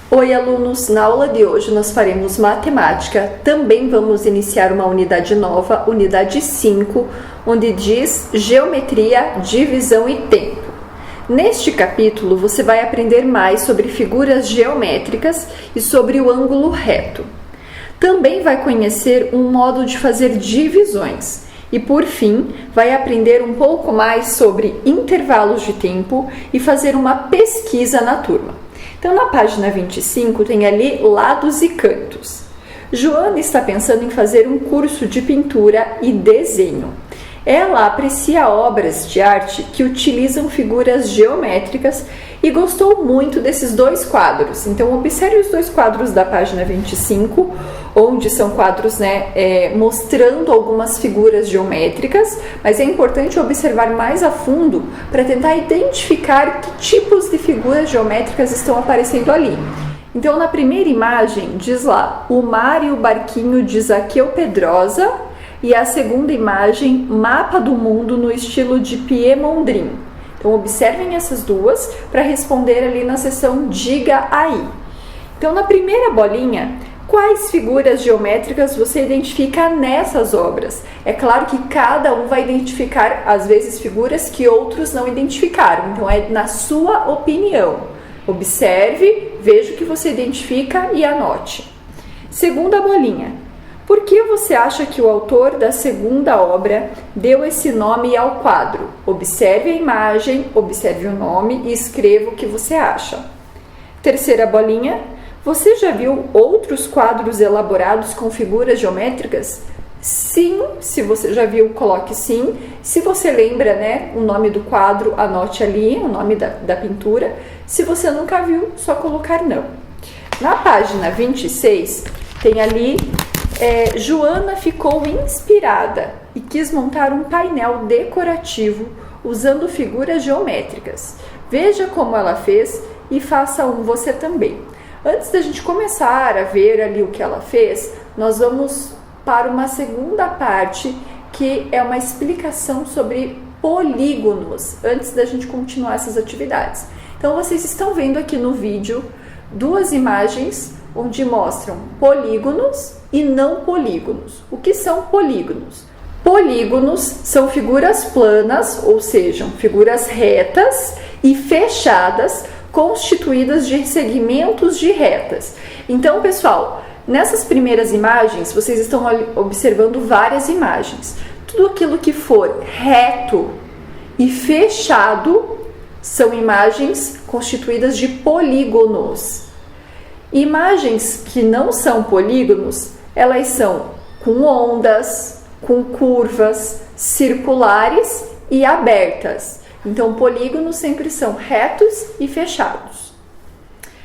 Oi, alunos! Na aula de hoje nós faremos matemática, também vamos iniciar uma unidade nova, unidade 5, onde diz geometria, divisão e tempo. Neste capítulo você vai aprender mais sobre figuras geométricas e sobre o ângulo reto. Também vai conhecer um modo de fazer divisões e, por fim, vai aprender um pouco mais sobre intervalos de tempo e fazer uma pesquisa na turma. Então, na página 25 tem ali lados e cantos. Joana está pensando em fazer um curso de pintura e desenho. Ela aprecia obras de arte que utilizam figuras geométricas e gostou muito desses dois quadros. Então, observe os dois quadros da página 25, onde são quadros mostrando algumas figuras geométricas, mas é importante observar mais a fundo para tentar identificar que tipos de figuras geométricas estão aparecendo ali. Então, na primeira imagem, diz lá, o mar e o barquinho de Zaqueu Pedrosa, e a segunda imagem, mapa do mundo no estilo de Piet Mondrian. Então, observem essas duas para responder ali na seção Diga Aí. Então, na primeira bolinha, quais figuras geométricas você identifica nessas obras? É claro que cada um vai identificar, às vezes, figuras que outros não identificaram. Então, é na sua opinião. Observe, veja o que você identifica e anote. Segunda bolinha. Por que você acha que o autor da segunda obra deu esse nome ao quadro? Observe a imagem, observe o nome e escreva o que você acha. Terceira bolinha. Você já viu outros quadros elaborados com figuras geométricas? Sim, se você já viu, coloque sim. Se você lembra, o nome do quadro, anote ali o nome da pintura. Se você nunca viu, só colocar não. Na página 26, tem ali... Joana ficou inspirada e quis montar um painel decorativo usando figuras geométricas. Veja como ela fez e faça um você também. Antes da gente começar a ver ali o que ela fez, nós vamos para uma segunda parte que é uma explicação sobre polígonos, antes da gente continuar essas atividades. Então vocês estão vendo aqui no vídeo duas imagens onde mostram polígonos e não polígonos. O que são polígonos? Polígonos são figuras planas, ou seja, figuras retas e fechadas, constituídas de segmentos de retas. Então, pessoal, nessas primeiras imagens, vocês estão observando várias imagens. Tudo aquilo que for reto e fechado são imagens constituídas de polígonos. Imagens que não são polígonos, elas são com ondas, com curvas, circulares e abertas. Então, polígonos sempre são retos e fechados.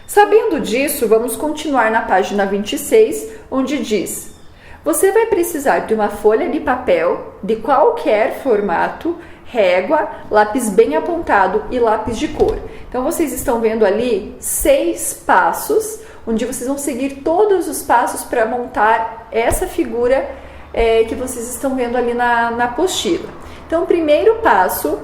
Sabendo disso, vamos continuar na página 26, onde diz: você vai precisar de uma folha de papel de qualquer formato, régua, lápis bem apontado e lápis de cor. Então, vocês estão vendo ali 6 passos, onde vocês vão seguir todos os passos para montar essa figura que vocês estão vendo ali na apostila. Então, o primeiro passo,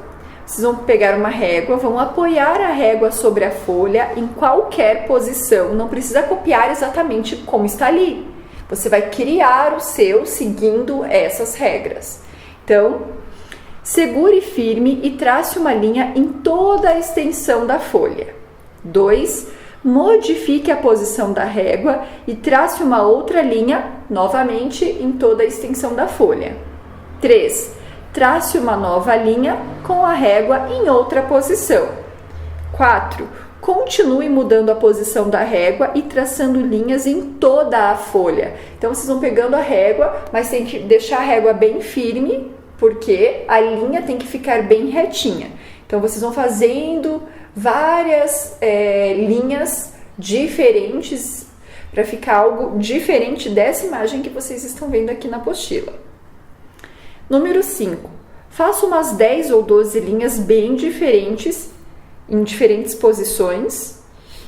vocês vão pegar uma régua, vão apoiar a régua sobre a folha em qualquer posição, não precisa copiar exatamente como está ali. Você vai criar o seu seguindo essas regras. Então, segure firme e trace uma linha em toda a extensão da folha. 2. Modifique a posição da régua e trace uma outra linha, novamente, em toda a extensão da folha. 3. Trace uma nova linha com a régua em outra posição. 4. Continue mudando a posição da régua e traçando linhas em toda a folha. Então, vocês vão pegando a régua, mas tem que deixar a régua bem firme, porque a linha tem que ficar bem retinha. Então, vocês vão fazendo várias linhas diferentes para ficar algo diferente dessa imagem que vocês estão vendo aqui na apostila. Número 5. Faça umas 10 ou 12 linhas bem diferentes, em diferentes posições,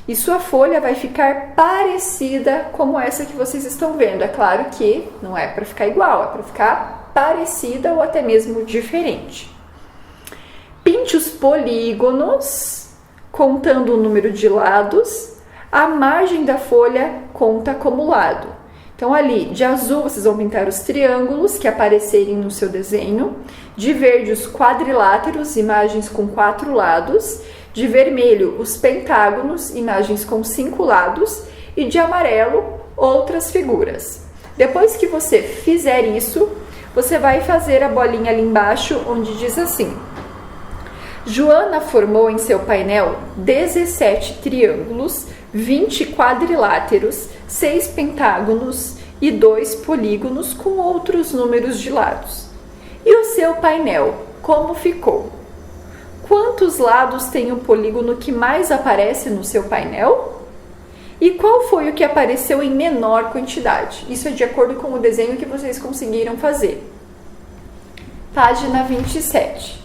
e sua folha vai ficar parecida como essa que vocês estão vendo. É claro que não é para ficar igual, é para ficar parecida ou até mesmo diferente. Pinte os polígonos, contando o número de lados, A margem da folha conta como lado. Então, ali, de azul, vocês vão pintar os triângulos que aparecerem no seu desenho. De verde, os quadriláteros, imagens com 4 lados. De vermelho, os pentágonos, imagens com 5 lados. E de amarelo, outras figuras. Depois que você fizer isso, você vai fazer a bolinha ali embaixo, onde diz assim: Joana formou em seu painel 17 triângulos, 20 quadriláteros, 6 pentágonos e 2 polígonos com outros números de lados. E o seu painel, como ficou? Quantos lados tem o polígono que mais aparece no seu painel? E qual foi o que apareceu em menor quantidade? Isso é de acordo com o desenho que vocês conseguiram fazer. Página 27.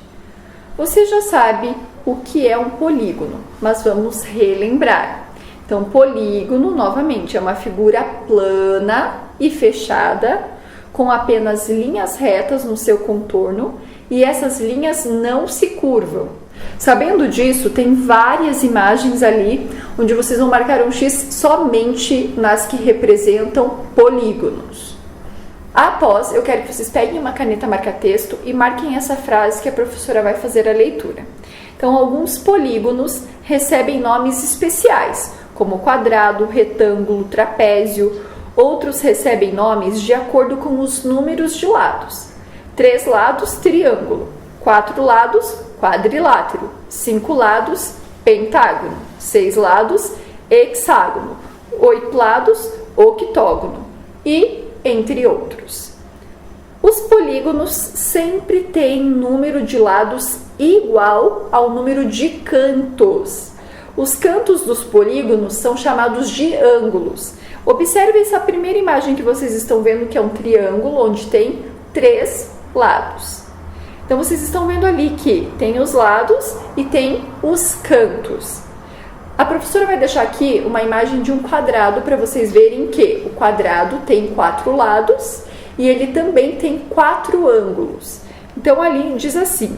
Você já sabe o que é um polígono, mas vamos relembrar. Então, polígono, novamente, é uma figura plana e fechada, com apenas linhas retas no seu contorno, e essas linhas não se curvam. Sabendo disso, tem várias imagens ali, onde vocês vão marcar um X somente nas que representam polígonos. Após, eu quero que vocês peguem uma caneta marca-texto e marquem essa frase que a professora vai fazer a leitura. Então, alguns polígonos recebem nomes especiais, como quadrado, retângulo, trapézio. Outros recebem nomes de acordo com os números de lados. 3 lados, triângulo. 4 lados, quadrilátero. 5 lados, pentágono. 6 lados, hexágono. 8 lados, octógono. E entre outros. Os polígonos sempre têm número de lados igual ao número de cantos. Os cantos dos polígonos são chamados de ângulos. Observe essa primeira imagem que vocês estão vendo, que é um triângulo onde tem 3 lados. Então, vocês estão vendo ali que tem os lados e tem os cantos. A professora vai deixar aqui uma imagem de um quadrado para vocês verem que o quadrado tem 4 lados e ele também tem 4 ângulos. Então, ali diz assim: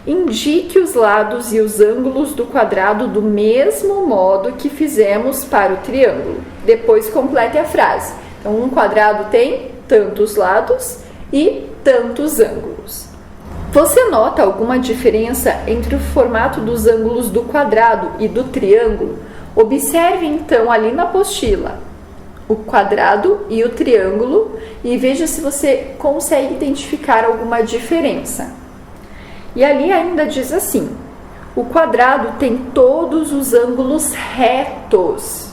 indique os lados e os ângulos do quadrado do mesmo modo que fizemos para o triângulo. Depois complete a frase. Então, um quadrado tem tantos lados e tantos ângulos. Você nota alguma diferença entre o formato dos ângulos do quadrado e do triângulo? Observe então ali na apostila o quadrado e o triângulo e veja se você consegue identificar alguma diferença. E ali ainda diz assim: o quadrado tem todos os ângulos retos.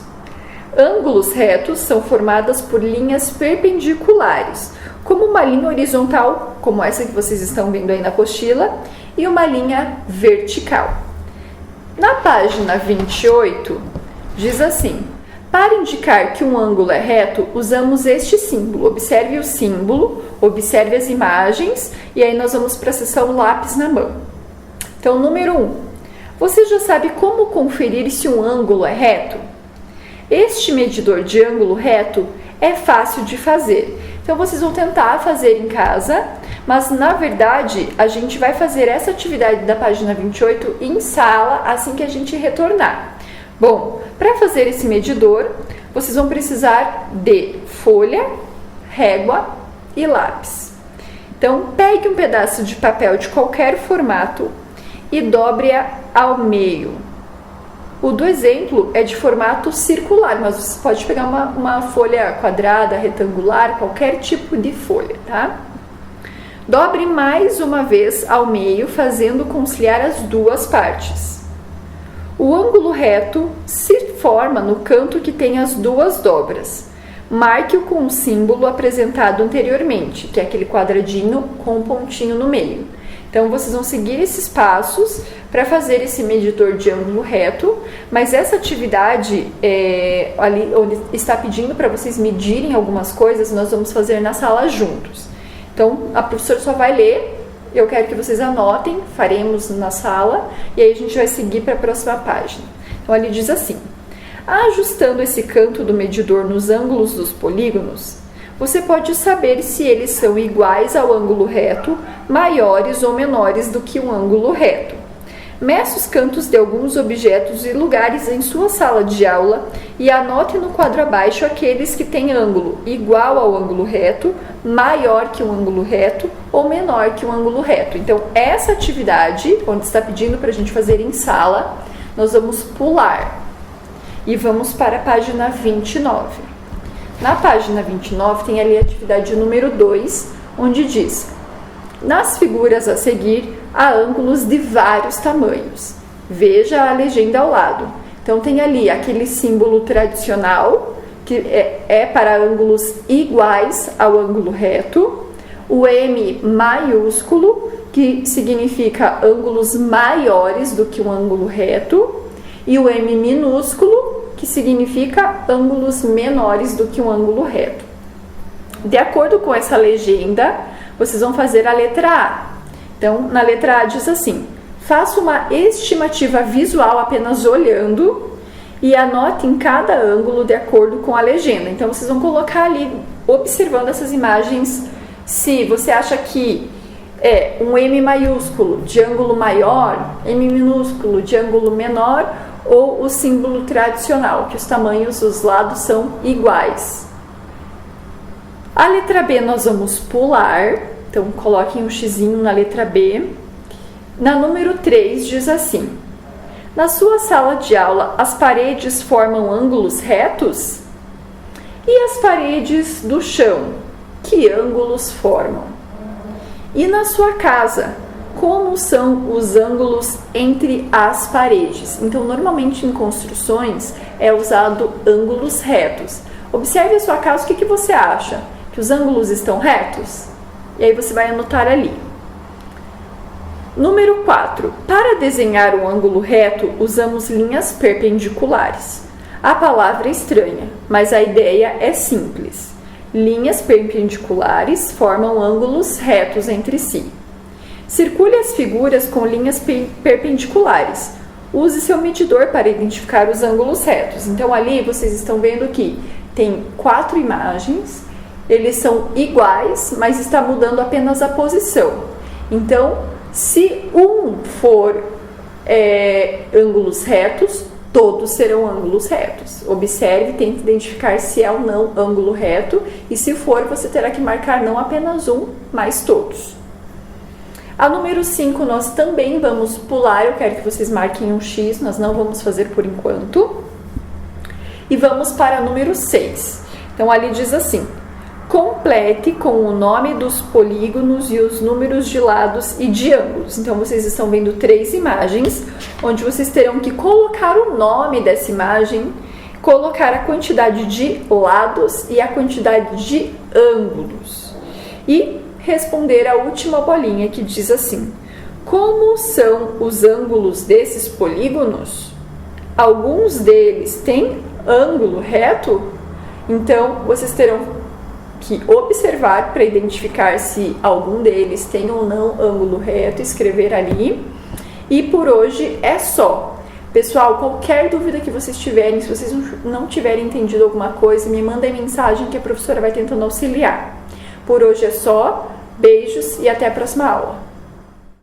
Ângulos retos são formados por linhas perpendiculares, como uma linha horizontal, como essa que vocês estão vendo aí na apostila, e uma linha vertical. Na página 28, diz assim: para indicar que um ângulo é reto, usamos este símbolo. Observe o símbolo, observe as imagens, e aí nós vamos para a seção lápis na mão. Então, número 1. Você já sabe como conferir se um ângulo é reto? Este medidor de ângulo reto é fácil de fazer. Então, vocês vão tentar fazer em casa, mas, na verdade, a gente vai fazer essa atividade da página 28 em sala, assim que a gente retornar. Bom, para fazer esse medidor, vocês vão precisar de folha, régua e lápis. Então, pegue um pedaço de papel de qualquer formato e dobre-a ao meio. O do exemplo é de formato circular, mas você pode pegar uma folha quadrada, retangular, qualquer tipo de folha, tá? Dobre mais uma vez ao meio, fazendo conciliar as duas partes. O ângulo reto se forma no canto que tem as duas dobras. Marque-o com o símbolo apresentado anteriormente, que é aquele quadradinho com um pontinho no meio. Então, vocês vão seguir esses passos para fazer esse medidor de ângulo reto, mas essa atividade, ali onde está pedindo para vocês medirem algumas coisas, nós vamos fazer na sala juntos. Então, a professora só vai ler, eu quero que vocês anotem, faremos na sala, e aí a gente vai seguir para a próxima página. Então, ali diz assim: ajustando esse canto do medidor nos ângulos dos polígonos, você pode saber se eles são iguais ao ângulo reto, maiores ou menores do que um ângulo reto. Meça os cantos de alguns objetos e lugares em sua sala de aula e anote no quadro abaixo aqueles que têm ângulo igual ao ângulo reto, maior que o ângulo reto ou menor que o ângulo reto. Então, essa atividade, onde está pedindo para a gente fazer em sala, nós vamos pular e vamos para a página 29. Na página 29 tem ali a atividade número 2, onde diz: nas figuras a seguir, há ângulos de vários tamanhos. Veja a legenda ao lado. Então, tem ali aquele símbolo tradicional, que é para ângulos iguais ao ângulo reto. O M maiúsculo, que significa ângulos maiores do que um ângulo reto. E o M minúsculo, que significa ângulos menores do que um ângulo reto. De acordo com essa legenda, vocês vão fazer a letra A. Então, na letra A diz assim: faça uma estimativa visual apenas olhando e anote em cada ângulo de acordo com a legenda. Então, vocês vão colocar ali, observando essas imagens, se você acha que é um M maiúsculo de ângulo maior, M minúsculo de ângulo menor, ou o símbolo tradicional, que os tamanhos dos lados são iguais. A letra B nós vamos pular, então coloquem um xizinho na letra B. Na número 3 diz assim: na sua sala de aula as paredes formam ângulos retos? E as paredes do chão, que ângulos formam? E na sua casa, como são os ângulos entre as paredes? Então, normalmente em construções é usado ângulos retos. Observe a sua casa, o que você acha? Que os ângulos estão retos? E aí você vai anotar ali. Número 4. Para desenhar um ângulo reto, usamos linhas perpendiculares. A palavra é estranha, mas a ideia é simples. Linhas perpendiculares formam ângulos retos entre si. Circule as figuras com linhas perpendiculares. Use seu medidor para identificar os ângulos retos. Então, ali vocês estão vendo que tem 4 imagens. Eles são iguais, mas está mudando apenas a posição. Então, se um for ângulos retos, todos serão ângulos retos. Observe, tente identificar se é ou não ângulo reto. E se for, você terá que marcar não apenas um, mas todos. A número 5 nós também vamos pular. Eu quero que vocês marquem um X, nós não vamos fazer por enquanto. E vamos para a número 6. Então, ali diz assim: complete com o nome dos polígonos e os números de lados e de ângulos. Então, vocês estão vendo 3 imagens, onde vocês terão que colocar o nome dessa imagem, colocar a quantidade de lados e a quantidade de ângulos. E responder a última bolinha, que diz assim: como são os ângulos desses polígonos? Alguns deles têm ângulo reto? Então, vocês terão que observar para identificar se algum deles tem ou não ângulo reto, escrever ali. E por hoje é só. Pessoal, qualquer dúvida que vocês tiverem, se vocês não tiverem entendido alguma coisa, me mandem mensagem que a professora vai tentando auxiliar. Por hoje é só. Beijos e até a próxima aula.